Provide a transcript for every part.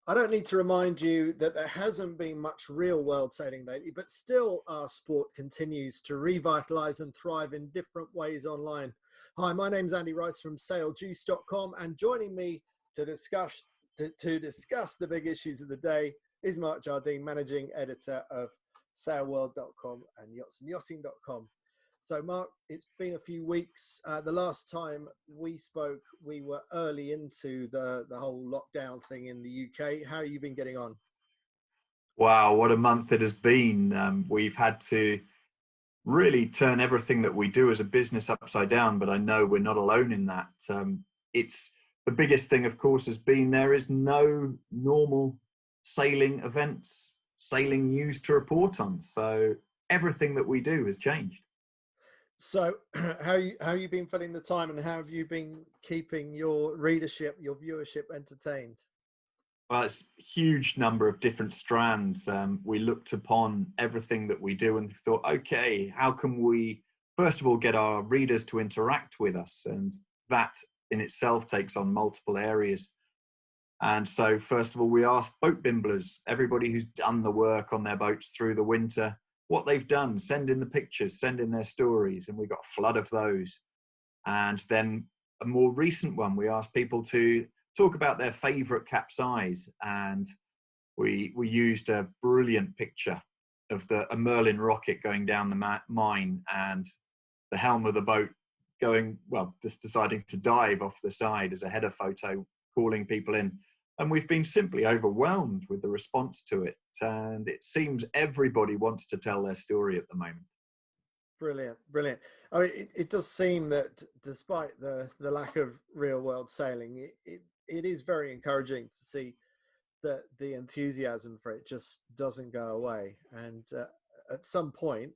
I don't need to remind you that there hasn't been much real world sailing lately, but still our sport continues to revitalize and thrive in different ways online. Hi, my name's Andy Rice from sailjuice.com, and joining me to discuss the big issues of the day is Mark Jardine, managing editor of sailworld.com and yachtsandyachting.com. So, Mark, it's been a few weeks. The last time we spoke, we were early into the whole lockdown thing in the UK. How have you been getting on? Wow, what a month it has been. We've had to really turn everything that we do as a business upside down, but I know we're not alone in that. It's the biggest thing, of course, has been there is no normal sailing events, sailing news to report on. So everything that we do has changed. So, how you been filling the time, and how have you been keeping your readership, your viewership entertained? Well, it's a huge number of different strands. We looked upon everything that we do and thought, okay, how can we, first of all, get our readers to interact with us? And that in itself takes on multiple areas. And so, first of all, we asked boat bimblers, everybody who's done the work on their boats through the winter, what they've done, send in the pictures, send in their stories. And we got a flood of those. And then a more recent one, we asked people to talk about their favorite capsize, and we used a brilliant picture of a Merlin rocket going down the mine and the helm of the boat going, well, just deciding to dive off the side as a header photo, calling people in. And we've been simply overwhelmed with the response to it, and it seems everybody wants to tell their story at the moment. Brilliant, brilliant. I mean, it does seem that despite the lack of real world sailing, it is very encouraging to see that the enthusiasm for it just doesn't go away. And at some point,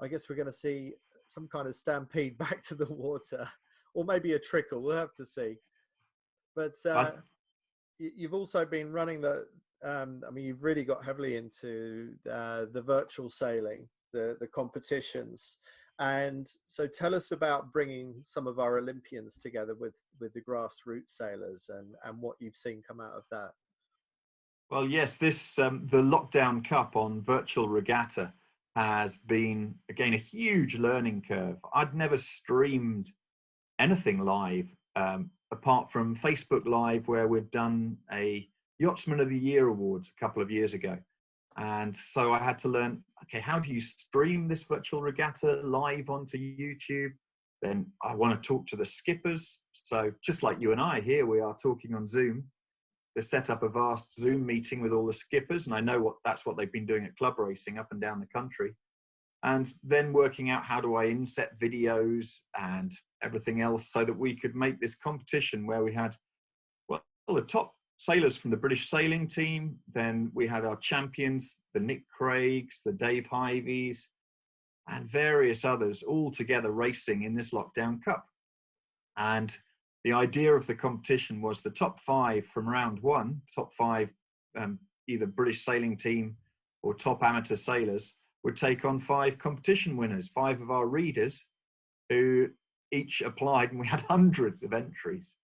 I guess we're going to see some kind of stampede back to the water, or maybe a trickle. We'll have to see. But you've also been running I mean, you've really got heavily into the virtual sailing, the competitions. And so tell us about bringing some of our Olympians together with the grassroots sailors and what you've seen come out of that. Well, yes, this the Lockdown Cup on Virtual Regatta has been, again, a huge learning curve. I'd never streamed anything live apart from Facebook Live, where we'd done a Yachtsman of the Year Awards a couple of years ago. And so I had to learn, okay, how do you stream this virtual regatta live onto YouTube? Then I want to talk to the skippers. So just like you and I here, we are talking on Zoom. To set up a vast Zoom meeting with all the skippers. And I know that's what they've been doing at club racing up and down the country. And then working out how do I inset videos and everything else so that we could make this competition where we had, well, the top sailors from the British sailing team. Then we had our champions, the Nick Craigs, the Dave Hyvies, and various others all together racing in this Lockdown Cup. And the idea of the competition was the top 5 from round 1, top 5, either British sailing team or top amateur sailors, would take on 5 competition winners, 5 of our readers who each applied, and we had hundreds of entries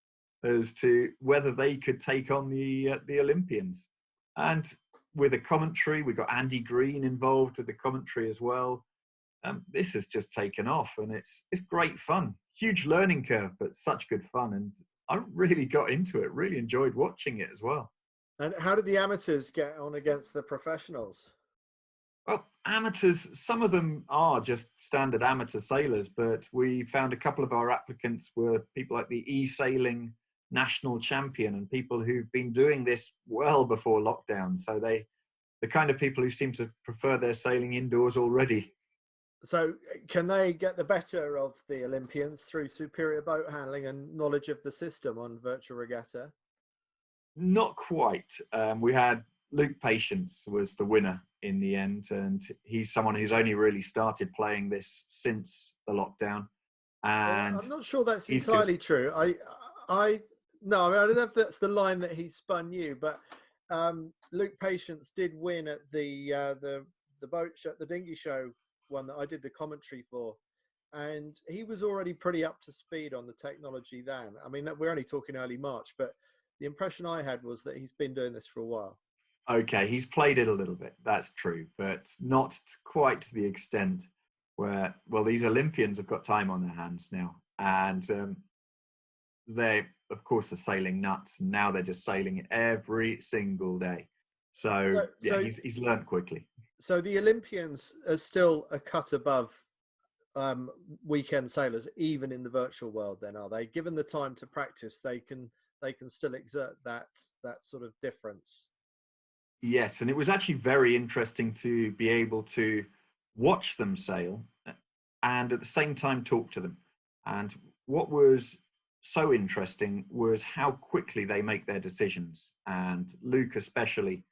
as to whether they could take on the Olympians. And with a commentary, we got Andy Green involved with the commentary as well. This has just taken off, and it's great fun. Huge learning curve, but such good fun. And I really got into it, really enjoyed watching it as well. And how did the amateurs get on against the professionals? Well, amateurs, some of them are just standard amateur sailors, but we found a couple of our applicants were people like the e-sailing national champion and people who've been doing this well before lockdown. So the kind of people who seem to prefer their sailing indoors already. So can they get the better of the Olympians through superior boat handling and knowledge of the system on Virtual Regatta? Not quite. We had Luke Patience was the winner in the end, and he's someone who's only really started playing this since the lockdown. And I'm not sure that's entirely true. No, I mean, I don't know if that's the line that he spun you, but Luke Patience did win at the boat show, the dinghy show one that I did the commentary for, and he was already pretty up to speed on the technology then. I mean, we're only talking early March, but the impression I had was that he's been doing this for a while. Okay, he's played it a little bit, that's true, but not quite to the extent where, well, these Olympians have got time on their hands now, and they, of course, are sailing nuts. Now they're just sailing every single day. So yeah, he's learned quickly. So the Olympians are still a cut above weekend sailors, even in the virtual world. Then are they? Given the time to practice, they can still exert that sort of difference. Yes, and it was actually very interesting to be able to watch them sail and at the same time talk to them. And what was so interesting was how quickly they make their decisions. And Luke especially,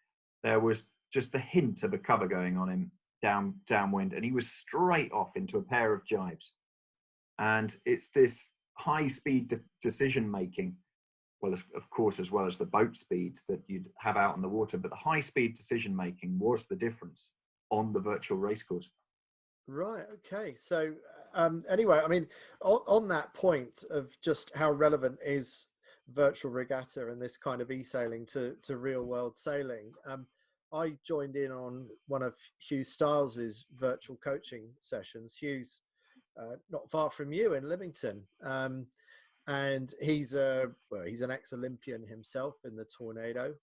there was just the hint of a cover going on him downwind, and he was straight off into a pair of jibes. And it's this high speed decision making, well, of course, as well as the boat speed that you'd have out on the water, but the high speed decision making was the difference on the virtual racecourse. Right. Okay. So anyway, I mean, on that point of just how relevant is virtual regatta and this kind of e-sailing to real world sailing, I joined in on one of Hugh Styles's virtual coaching sessions. Hugh's not far from you in Lymington. And he's an ex-Olympian himself in the Tornado,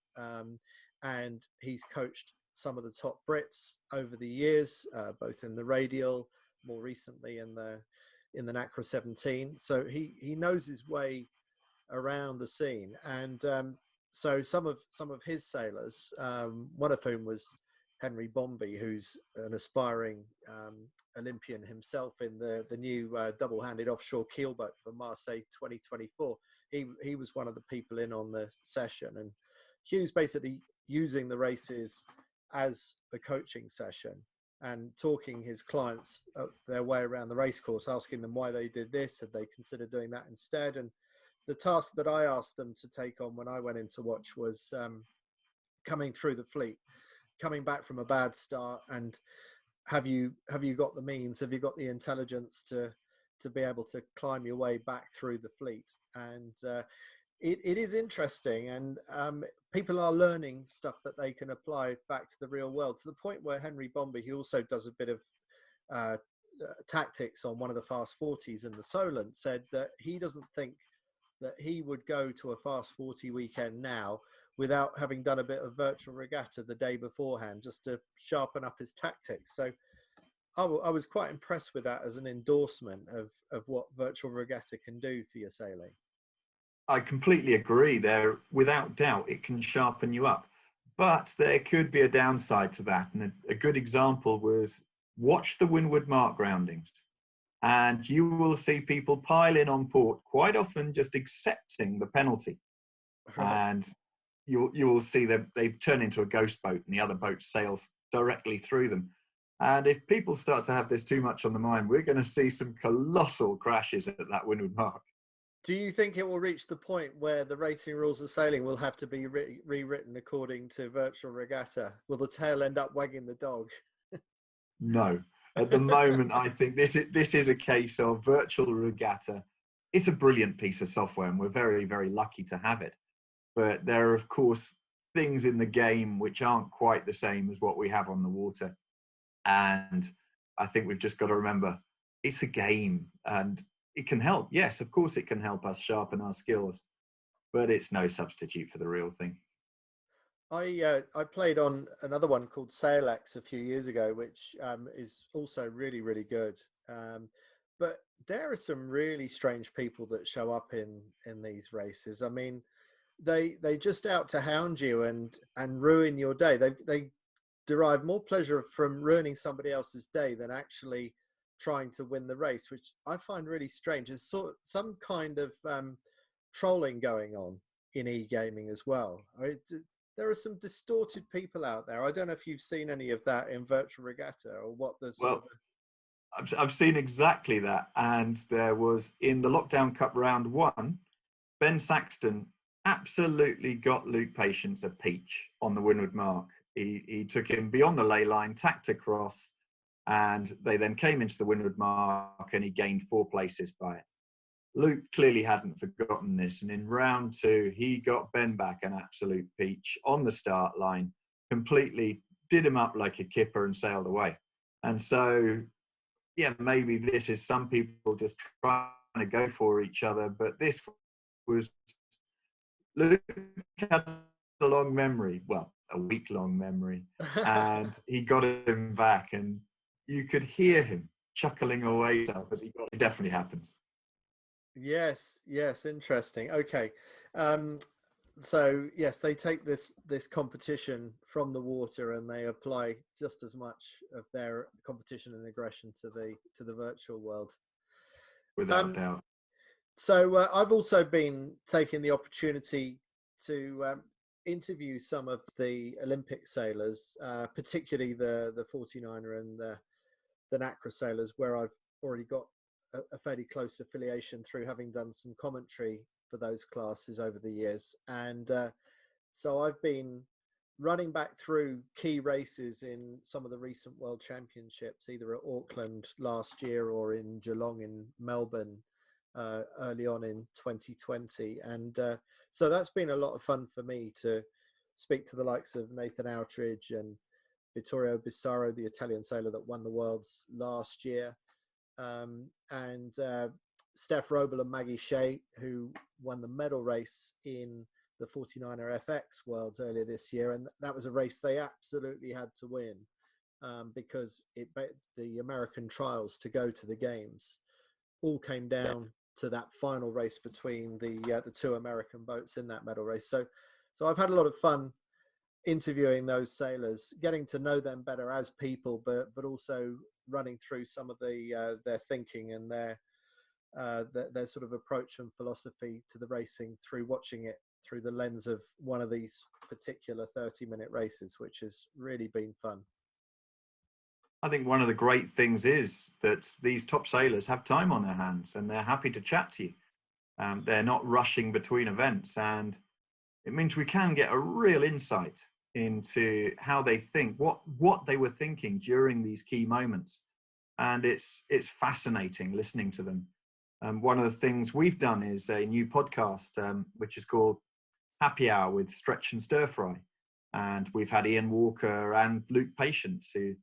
and he's coached some of the top Brits over the years, both in the radial, more recently in the Nacra 17. So he knows his way around the scene, and so some of his sailors, one of whom was Henry Bomby, who's an aspiring Olympian himself in the new double-handed offshore keelboat for Marseille 2024. He was one of the people in on the session, and Hugh's basically using the races as a coaching session and talking his clients their way around the race course, asking them why they did this, had they considered doing that instead. And the task that I asked them to take on when I went in to watch was coming through the fleet, coming back from a bad start, and have you got the means, have you got the intelligence to be able to climb your way back through the fleet? And it is interesting, and people are learning stuff that they can apply back to the real world, to the point where Henry Bomby, he also does a bit of tactics on one of the fast 40s in the Solent, said that he doesn't think that he would go to a fast 40 weekend now without having done a bit of virtual regatta the day beforehand, just to sharpen up his tactics. So I was quite impressed with that as an endorsement of what virtual regatta can do for your sailing. I completely agree there. Without doubt, it can sharpen you up. But there could be a downside to that. And a good example was watch the windward mark groundings. And you will see people pile in on port, quite often just accepting the penalty. Right. And you will see them, they turn into a ghost boat and the other boat sails directly through them. And if people start to have this too much on the mind, we're going to see some colossal crashes at that windward mark. Do you think it will reach the point where the racing rules of sailing will have to be rewritten according to virtual regatta? Will the tail end up wagging the dog? No. At the moment, I think this is a case of virtual regatta. It's a brilliant piece of software, and we're very, very lucky to have it. But there are, of course, things in the game which aren't quite the same as what we have on the water. And I think we've just got to remember, it's a game, and it can help. Yes, of course, it can help us sharpen our skills, but it's no substitute for the real thing. I played on another one called SailX a few years ago, which is also really, really good. But there are some really strange people that show up in these races. I mean, they just out to hound you and ruin your day. They derive more pleasure from ruining somebody else's day than actually trying to win the race, which I find really strange. There's some kind of trolling going on in e-gaming as well. There are some distorted people out there. I don't know if you've seen any of that in virtual regatta or what the sort of... I've seen exactly that. And there was, in the Lockdown Cup round 1, Ben Saxton absolutely got Luke Patience a peach on the windward mark. He took him beyond the ley line, tacked across, and they then came into the windward mark and he gained 4 places by it. Luke clearly hadn't forgotten this, and in round 2, he got Ben back an absolute peach on the start line, completely did him up like a kipper and sailed away. And so, yeah, maybe this is some people just trying to go for each other, but this was, Luke had a long memory, well, a week-long memory, and he got him back, and you could hear him chuckling away as he got it. It definitely happens. Yes, yes, interesting. Okay. So yes, they take this competition from the water and they apply just as much of their competition and aggression to the virtual world. Without doubt. So I've also been taking the opportunity to interview some of the Olympic sailors, particularly the 49er and the Nacra sailors, where I've already got a fairly close affiliation through having done some commentary for those classes over the years. And so I've been running back through key races in some of the recent World Championships, either at Auckland last year or in Geelong in Melbourne early on in 2020. And so that's been a lot of fun for me to speak to the likes of Nathan Outteridge and Vittorio Bissaro, the Italian sailor that won the Worlds last year, and Steph Roble and Maggie Shea, who won the medal race in the 49er FX Worlds earlier this year. And that was a race they absolutely had to win because the American trials to go to the games all came down to that final race between the 2 American boats in that medal race. So I've had a lot of fun interviewing those sailors, getting to know them better as people, but also running through some of their thinking and their sort of approach and philosophy to the racing through watching it through the lens of one of these particular 30-minute races, which has really been fun. I think one of the great things is that these top sailors have time on their hands and they're happy to chat to you. They're not rushing between events, and it means we can get a real insight into how they think, what they were thinking during these key moments. And it's fascinating listening to them. One of the things we've done is a new podcast, which is called Happy Hour with Stretch and Stir Fry. And we've had Ian Walker and Luke Patience, who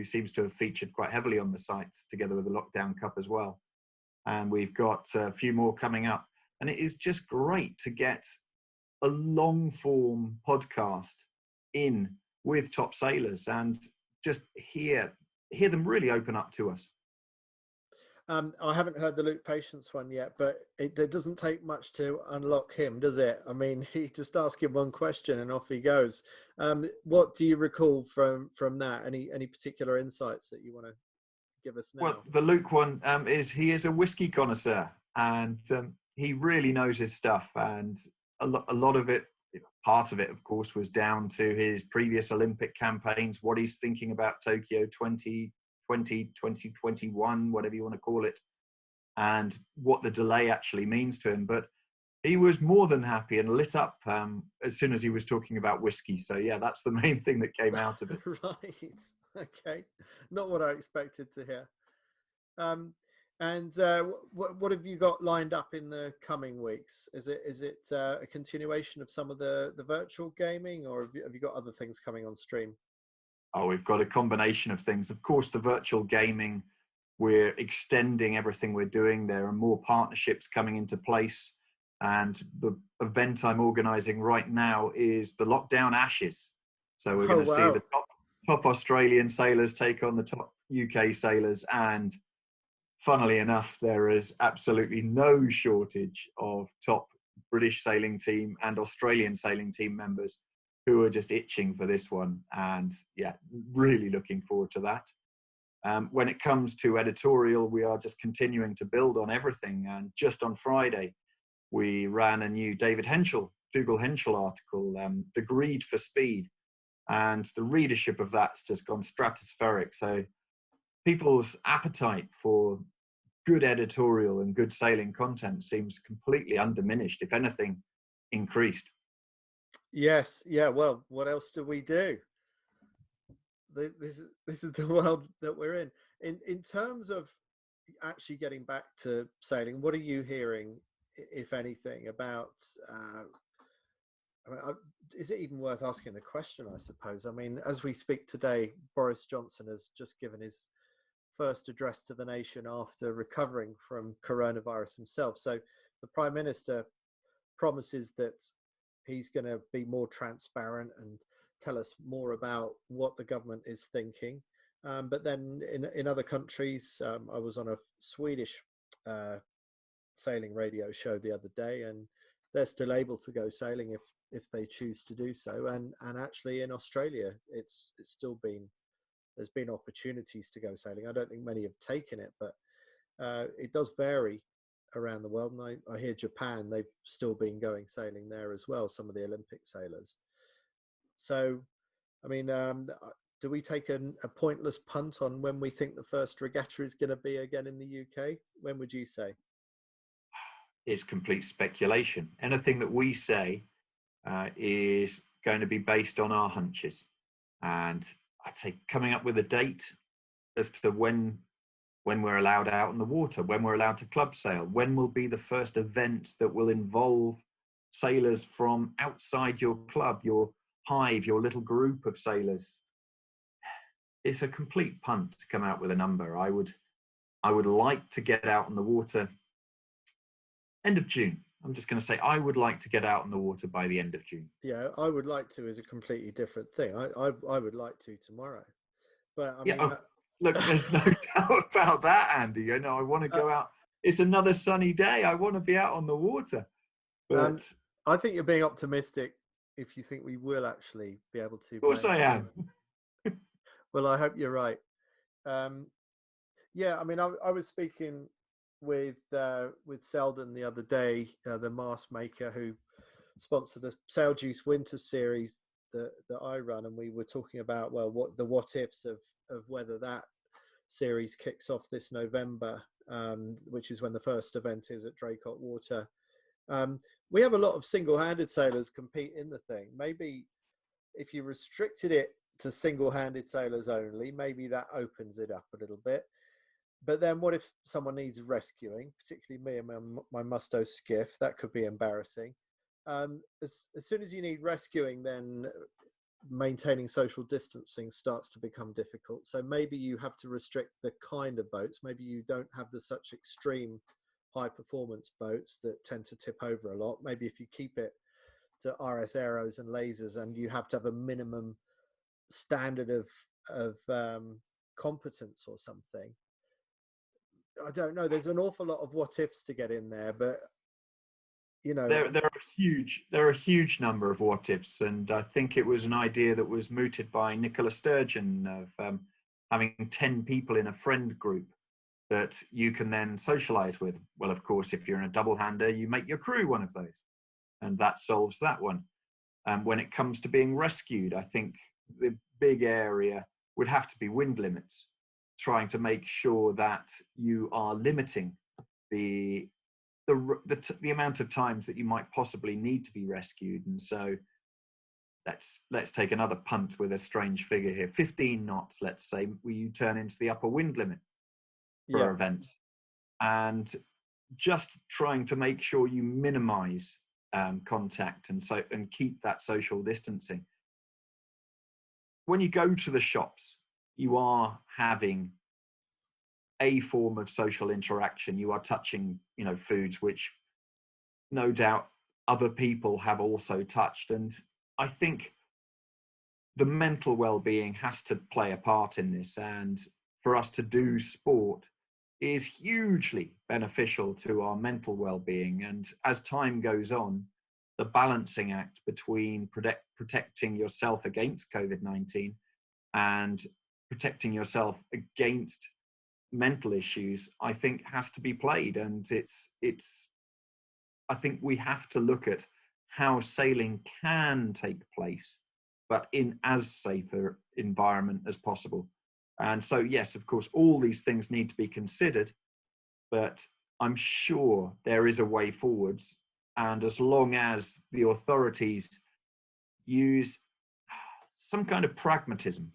seems to have featured quite heavily on the site, together with the Lockdown Cup as well. And we've got a few more coming up. And it is just great to get a long form podcast in with top sailors and just hear them really open up to us. I haven't heard the Luke Patience one yet, but it doesn't take much to unlock him, does it? I mean, he just ask him one question and off he goes. What do you recall from that? Any particular insights that you want to give us now? Well, the Luke one he is a whiskey connoisseur, and he really knows his stuff. And a lot of it, part of it, of course, was down to his previous Olympic campaigns, what he's thinking about Tokyo 2021, whatever you want to call it, and what the delay actually means to him. But he was more than happy and lit up as soon as he was talking about whiskey. So yeah, that's the main thing that came out of it. Right. Okay. Not what I expected to hear. And what have you got lined up in the coming weeks? Is it a continuation of some of the virtual gaming, or have you got other things coming on stream? Oh, we've got a combination of things. Of course, the virtual gaming, we're extending everything we're doing. There are more partnerships coming into place. And the event I'm organising right now is the Lockdown Ashes. So we're going to see the top Australian sailors take on the top UK sailors. And funnily enough, there is absolutely no shortage of top British sailing team and Australian sailing team members who are just itching for this one. And yeah, really looking forward to that. When it comes to editorial, we are just continuing to build on everything. And just on Friday, we ran a new Dougal Henschel article, The Greed for Speed. And the readership of that's just gone stratospheric. So people's appetite for good editorial and good sailing content seems completely undiminished, if anything, increased. Yes. Yeah. Well, what else do we do? This is the world that we're in. In terms of actually getting back to sailing, what are you hearing, if anything, about? I mean, is it even worth asking the question? I suppose. I mean, as we speak today, Boris Johnson has just given his first address to the nation after recovering from coronavirus himself. So the Prime Minister promises that he's going to be more transparent and tell us more about what the government is thinking. But then in other countries, I was on a Swedish sailing radio show the other day, and they're still able to go sailing if they choose to do so. And actually in Australia, it's still been, there's been opportunities to go sailing. I don't think many have taken it, but it does vary around the world. And I hear Japan, they've still been going sailing there as well, some of the Olympic sailors. So, I mean, do we take a pointless punt on when we think the first regatta is going to be again in the UK? When would you say? It's complete speculation. Anything that we say is going to be based on our hunches. And I'd say coming up with a date as to when we're allowed out in the water, when we're allowed to club sail, when will be the first event that will involve sailors from outside your club, your hive, your little group of sailors. It's a complete punt to come out with a number. I would like to get out on the water end of June. I'm just going to say I would like to get out on the water by the end of June. Yeah, I would like to is a completely different thing. I would like to tomorrow, but I mean, look, there's no doubt about that, Andy. You know, I want to go out. It's another sunny day. I want to be out on the water. But I think you're being optimistic if you think we will actually be able to. Of course I am. Well, I hope you're right. Yeah, I mean, I was speaking with Selden the other day, the mask maker who sponsored the Sailjuice Winter Series that I run, and we were talking about, well, what ifs of whether that series kicks off this November, which is when the first event is at Draycott Water. We have a lot of single-handed sailors compete in the thing. Maybe if you restricted it to single-handed sailors only, maybe that opens it up a little bit. But then what if someone needs rescuing, particularly me and my Musto skiff? That could be embarrassing. As soon as you need rescuing, then maintaining social distancing starts to become difficult. So maybe you have to restrict the kind of boats. Maybe you don't have such extreme high performance boats that tend to tip over a lot. Maybe if you keep it to RS Aeros and lasers, and you have to have a minimum standard of competence or something. I don't know. There's an awful lot of what ifs to get in there, but you know, there are a huge number of what ifs, and I think it was an idea that was mooted by Nicola Sturgeon of having 10 people in a friend group that you can then socialize with. Well, of course, if you're in a double hander, you make your crew one of those, and that solves that one. When it comes to being rescued, I think the big area would have to be wind limits, trying to make sure that you are limiting the amount of times that you might possibly need to be rescued. And so let's take another punt with a strange figure here. 15 knots, let's say, where you turn into the upper wind limit for events, and just trying to make sure you minimize contact and keep that social distancing. When you go to the shops, you are having a form of social interaction. You are touching, foods which no doubt other people have also touched. And I think the mental well-being has to play a part in this. And for us to do sport is hugely beneficial to our mental well-being. And as time goes on, the balancing act between protecting yourself against COVID-19 and protecting yourself against mental issues, I think, has to be played. And I think we have to look at how sailing can take place, but in as safer environment as possible. And so, yes, of course, all these things need to be considered, but I'm sure there is a way forwards. And as long as the authorities use some kind of pragmatism,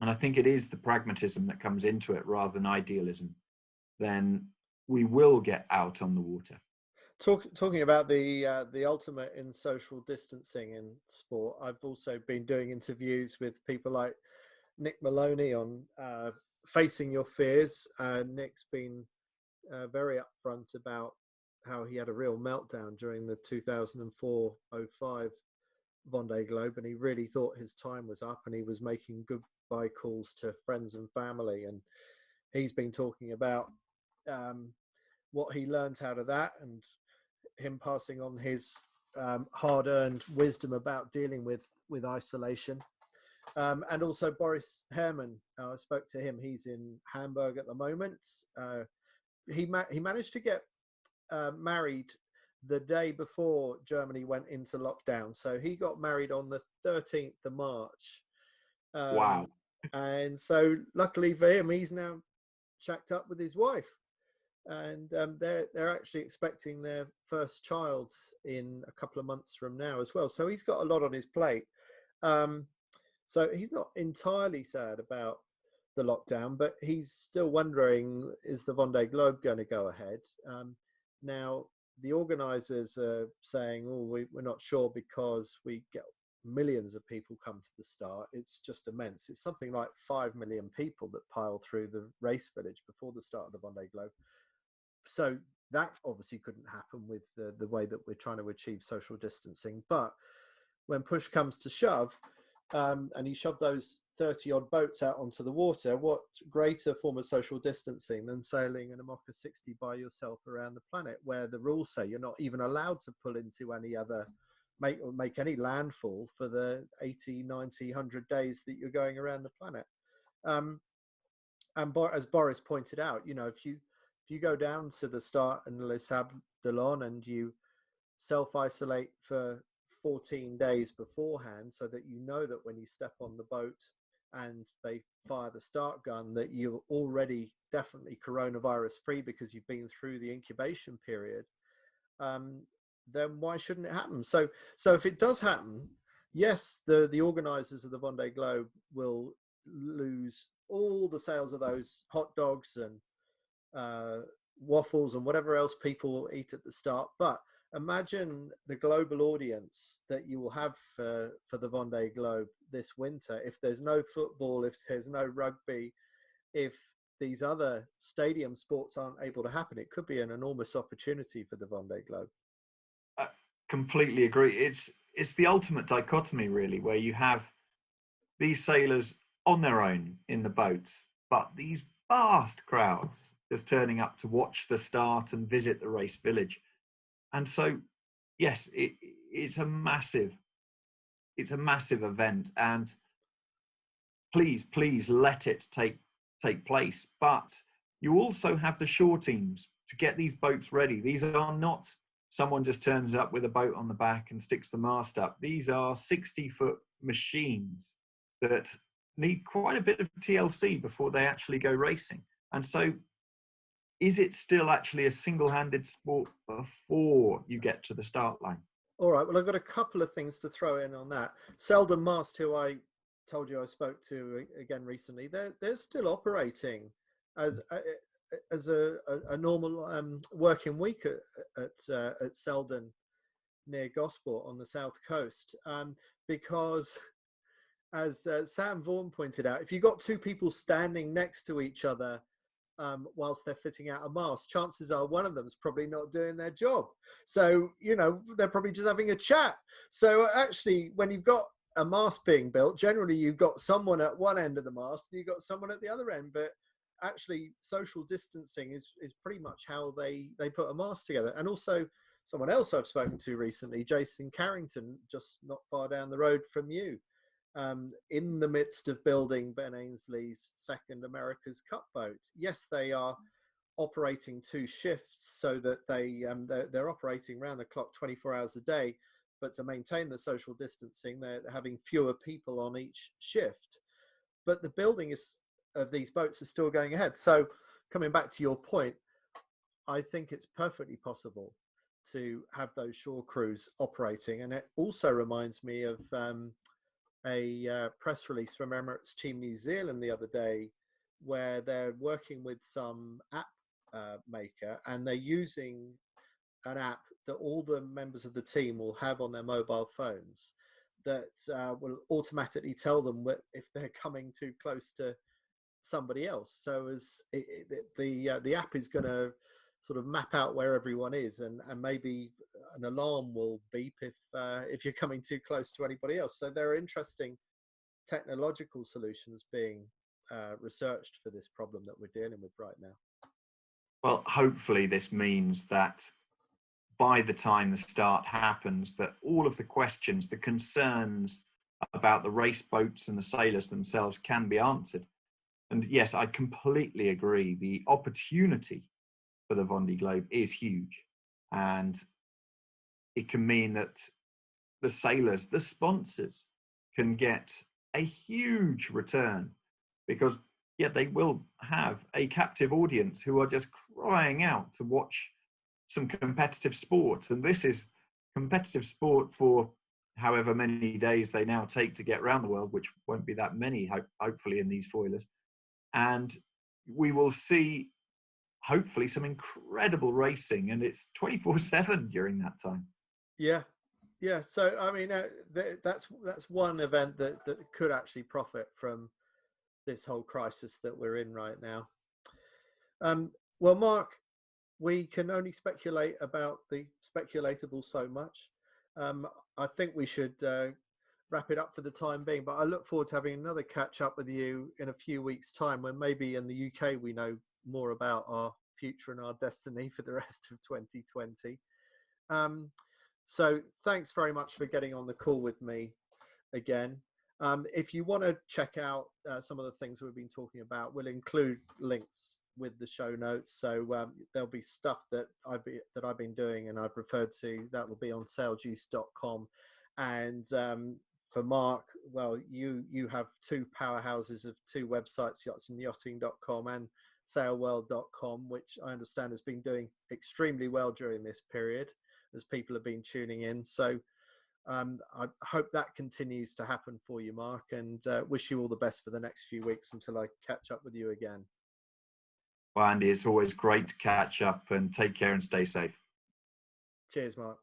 and I think it is the pragmatism that comes into it rather than idealism, then we will get out on the water. Talking about the ultimate in social distancing in sport, I've also been doing interviews with people like Nick Moloney on facing your fears. Nick's been very upfront about how he had a real meltdown during the 2004-05 Vendee Globe, and he really thought his time was up, and he was making goodbye calls to friends and family, and he's been talking about what he learned out of that, and him passing on his hard-earned wisdom about dealing with isolation. And also Boris Herrmann, I spoke to him. He's in Hamburg at the moment. He managed to get married the day before Germany went into lockdown. So he got married on the 13th of March. Wow. And so luckily for him, he's now shacked up with his wife. And they're actually expecting their first child in a couple of months from now as well. So he's got a lot on his plate. So he's not entirely sad about the lockdown, but he's still wondering, is the Vendee Globe going to go ahead? Now, the organisers are saying, oh, we're not sure because we get millions of people come to the start. It's just immense. It's something like 5 million people that pile through the race village before the start of the Vendee Globe. So that obviously couldn't happen with the way that we're trying to achieve social distancing. But when push comes to shove, and you shove those 30 odd boats out onto the water, what greater form of social distancing than sailing an IMOCA 60 by yourself around the planet, where the rules say you're not even allowed to pull into any other, make any landfall for the 80, 90, 100 days that you're going around the planet. And as Boris pointed out, you know, if you go down to the start in Les Sables d'Olonne and you self-isolate for 14 days beforehand, so that you know that when you step on the boat and they fire the start gun that you're already definitely coronavirus free because you've been through the incubation period, then why shouldn't it happen? So if it does happen, yes, the organisers of the Vendee Globe will lose all the sales of those hot dogs and waffles and whatever else people eat at the start, but imagine the global audience that you will have for the Vendee Globe this winter. If there's no football, if there's no rugby, if these other stadium sports aren't able to happen, it could be an enormous opportunity for the Vendee Globe. I completely agree. It's the ultimate dichotomy, really, where you have these sailors on their own in the boats, but these vast crowds just turning up to watch the start and visit the race village. And so, yes, it's a massive event, and please let it take place. But you also have the shore teams to get these boats ready. These are not someone just turns up with a boat on the back and sticks the mast up. These are 60-foot machines that need quite a bit of TLC before they actually go racing. And so, is it still actually a single-handed sport before you get to the start line? All right, well, I've got a couple of things to throw in on that. Selden Mast, who I told you I spoke to again recently, they're still operating as a normal working week at Selden near Gosport on the south coast, because as Sam Vaughan pointed out, if you've got two people standing next to each other whilst they're fitting out a mast, chances are one of them's probably not doing their job. So, you know, they're probably just having a chat. So actually, when you've got a mast being built, generally you've got someone at one end of the mast and you've got someone at the other end. But actually, social distancing is pretty much how they put a mast together. And also, someone else I've spoken to recently, Jason Carrington, just not far down the road from you, in the midst of building Ben Ainsley's second America's Cup boat. Yes, they are operating two shifts so that they're operating round the clock 24 hours a day, but to maintain the social distancing, they're having fewer people on each shift. But the building of these boats is still going ahead. So coming back to your point, I think it's perfectly possible to have those shore crews operating. And it also reminds me of a press release from Emirates Team New Zealand the other day, where they're working with some app maker, and they're using an app that all the members of the team will have on their mobile phones that will automatically tell them if they're coming too close to somebody else. So as the app is going to sort of map out where everyone is, and maybe an alarm will beep if you're coming too close to anybody else. So there are interesting technological solutions being researched for this problem that we're dealing with right now. Well, hopefully this means that by the time the start happens, that all of the questions, the concerns about the race boats and the sailors themselves can be answered. And yes, I completely agree. The opportunity for the Vendee Globe is huge. And it can mean that the sailors, the sponsors, can get a huge return, because they will have a captive audience who are just crying out to watch some competitive sport. And this is competitive sport for however many days they now take to get around the world, which won't be that many, hopefully, in these foilers. And we will see, hopefully, some incredible racing, and it's 24/7 during that time. Yeah. So I mean, that's one event that could actually profit from this whole crisis that we're in right now. Well, Mark, we can only speculate about the speculatable so much. I think we should wrap it up for the time being, but I look forward to having another catch up with you in a few weeks' time, when maybe in the UK we know more about our future and our destiny for the rest of 2020. So thanks very much for getting on the call with me again. If you want to check out some of the things we've been talking about, we'll include links with the show notes. So there'll be stuff that I've been doing and I've referred to that will be on sailjuice.com. And for Mark, well, you have two powerhouses of two websites, yachtsandyachting.com and sailworld.com, which I understand has been doing extremely well during this period as people have been tuning in. So I hope that continues to happen for you, Mark, and wish you all the best for the next few weeks until I catch up with you again. Well, Andy, it's always great to catch up, and take care and stay safe. Cheers, Mark.